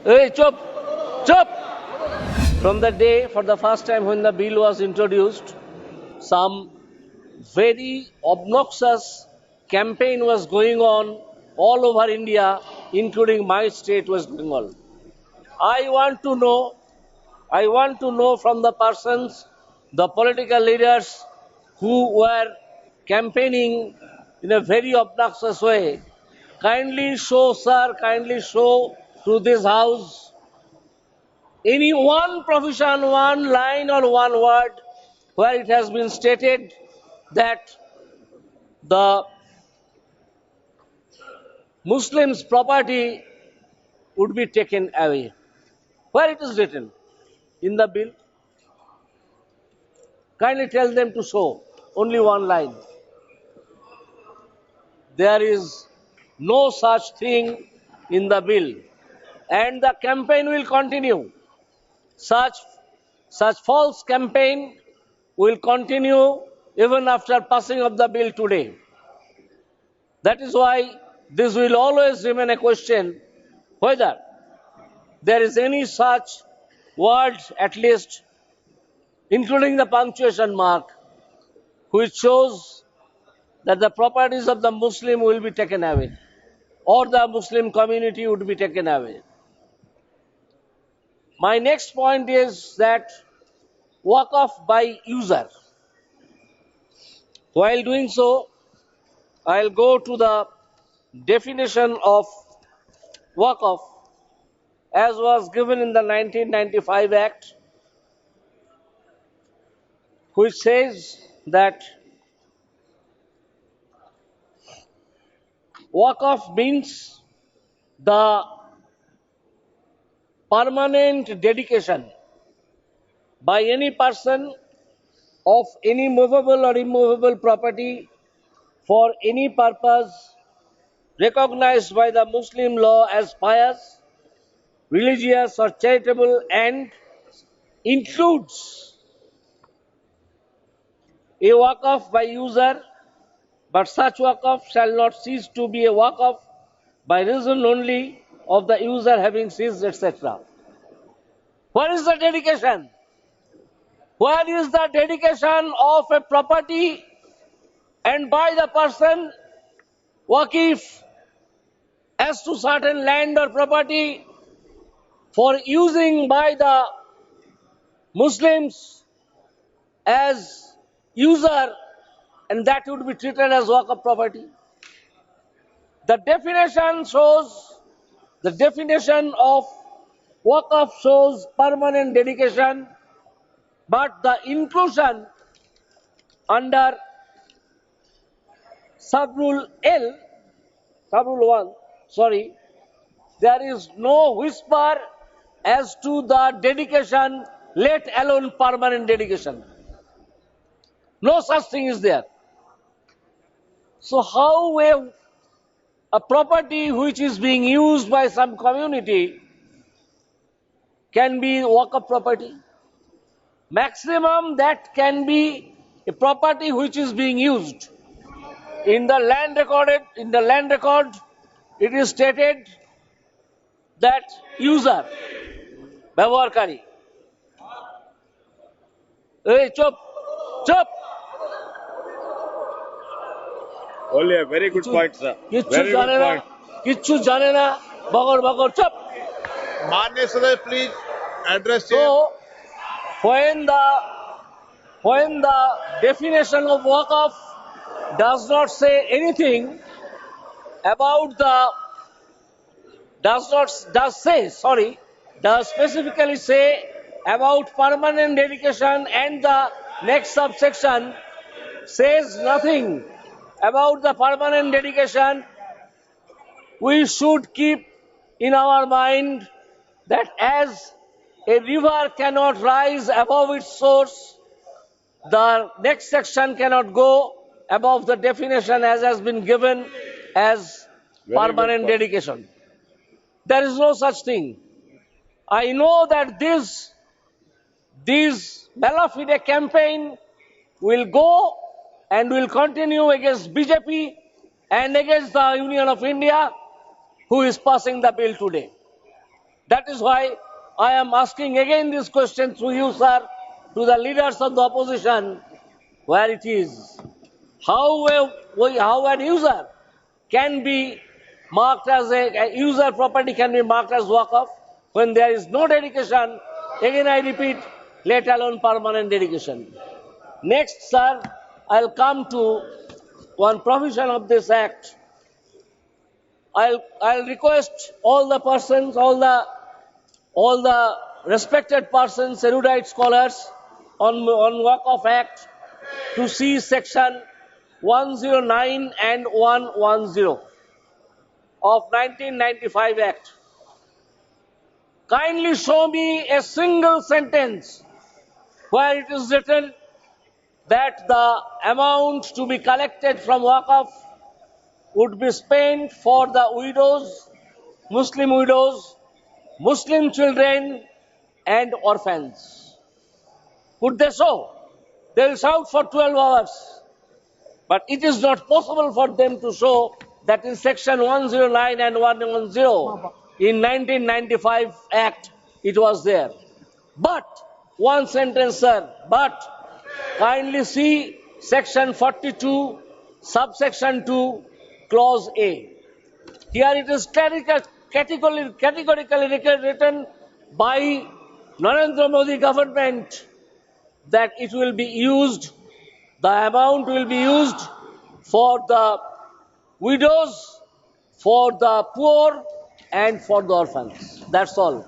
Hey, chop! Chop! From the day, for the first time when the bill was introduced, some very obnoxious campaign was going on all over India, including my state was going on. I I want to know from the persons, the political leaders who were campaigning in a very obnoxious way, kindly show, sir, kindly show to this house any one provision, one line or one word where it has been stated that the Muslims' property would be taken away. Where it is written in the bill, kindly tell them to show only one line. There is no such thing in the bill, and the campaign will continue. Such false campaign will continue even after passing of the bill today. That is why this will always remain a question whether there is any such word, at least including the punctuation mark, which shows that the properties of the Muslim will be taken away or the Muslim community would be taken away. My next point is that Waqf by user. While doing so, I'll go to the definition of Waqf as was given in the 1995 Act, which says that Waqf means the permanent dedication by any person of any movable or immovable property for any purpose recognized by the Muslim law as pious, religious or charitable, and includes a waqf by user, but such waqf shall not cease to be a waqf by reason only of the user having ceased, etc. Where is the dedication? Where is the dedication of a property and by the person waqif as to certain land or property for using by the Muslims as user, and that would be treated as waqf property? The definition of waqf shows permanent dedication, but the inclusion under subrule 1, there is no whisper as to the dedication, let alone permanent dedication. No such thing is there. So how a property which is being used by some community can be waqf property? Maximum that can be a property which is being used. In the land record, it is stated that user, ব্যবহারকারী. Hey, chop! Only a very good point, sir. Very good point. কিচ্ছু জানে না, বগর, chop! Manya sir, please address So, when the definition of waqf does not say anything about does specifically say about permanent dedication, and the next subsection says nothing about the permanent dedication, we should keep in our mind that as a river cannot rise above its source, the next section cannot go above the definition as has been given as permanent dedication. There is no such thing. I know that this Malafide campaign will go and will continue against BJP and against the Union of India, who is passing the bill today. That is why I am asking again this question through you, sir, to the leaders of the opposition, where it is. How a user can be marked as a user property can be marked as waqf when there is no dedication, again I repeat, let alone permanent dedication. Next, sir, I'll come to one provision of this act. I'll request all the persons, all the respected persons, erudite scholars on Waqf Act to see section 109 and 110 of 1995 Act. Kindly show me a single sentence where it is written that the amount to be collected from Waqf would be spent for the widows, Muslim children, and orphans. Would they show? They will shout for 12 hours. But it is not possible for them to show that in section 109 and 110 in 1995 Act it was there. But, one sentence, sir, but kindly see section 42, subsection 2, clause A. Here it is categorically written by Narendra Modi government that it will be used, the amount will be used for the widows, for the poor, and for the orphans. That's all.